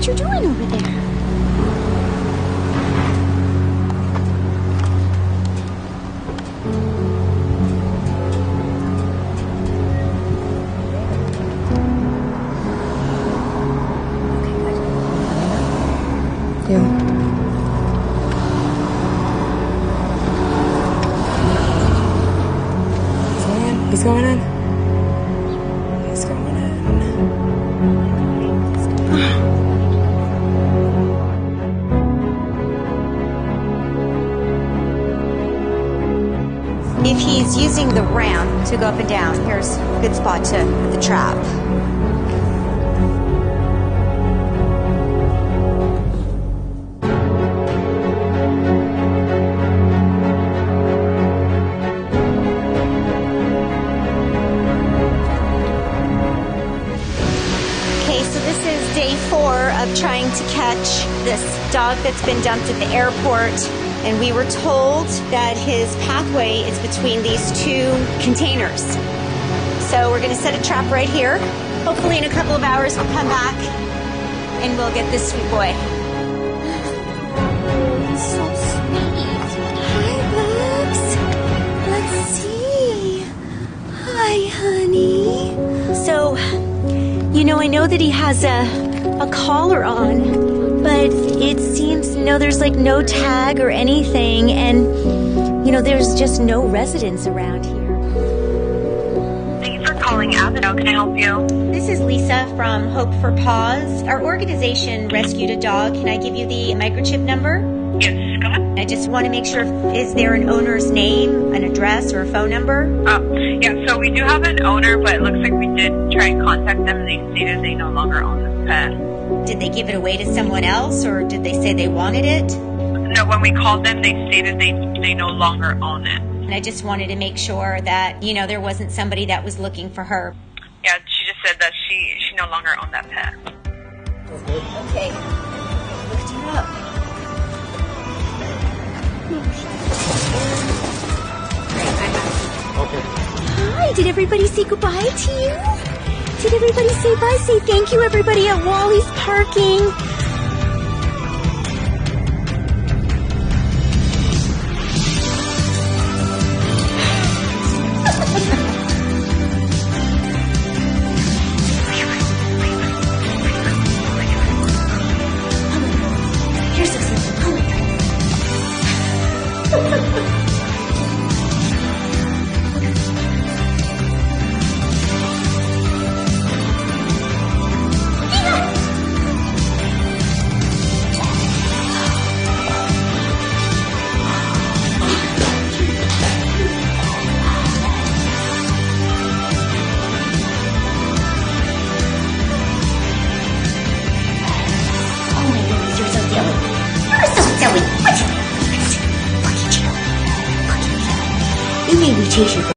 you doing over there? Yeah. He's going in. He's going in. If he's using the ramp to go up and down, here's a good spot to put the trap. Okay, so this is day 4 of trying to catch this dog that's been dumped at the airport. And we were told that his pathway is between these 2 containers. So we're going to set a trap right here. Hopefully in a couple of hours we'll come back and we'll get this sweet boy. He's so sweet. Hi, Bugs. Let's see. Hi, honey. So, you know, I know that he has a collar on. But it seems, there's like no tag or anything, and, there's just no residents around here. Thank you for calling Abbott. How can I help you? This is Lisa from Hope for Paws. Our organization rescued a dog. Can I give you the microchip number? Yes, go ahead. I just want to make sure, is there an owner's name, an address, or a phone number? Yeah, so we do have an owner, but it looks like we did try and contact them, and they stated they no longer own this pet. Did they give it away to someone else, or did they say they wanted it? No, when we called them, they stated they no longer own it. And I just wanted to make sure that, there wasn't somebody that was looking for her. Yeah, she just said that she no longer owned that pet. Okay. Lift her up. Okay. Hi, did everybody say goodbye to you? Did everybody say bye? Say thank you, everybody at Wally's Parking. Here's the slipper. Look at you. Look at you. 因为你这是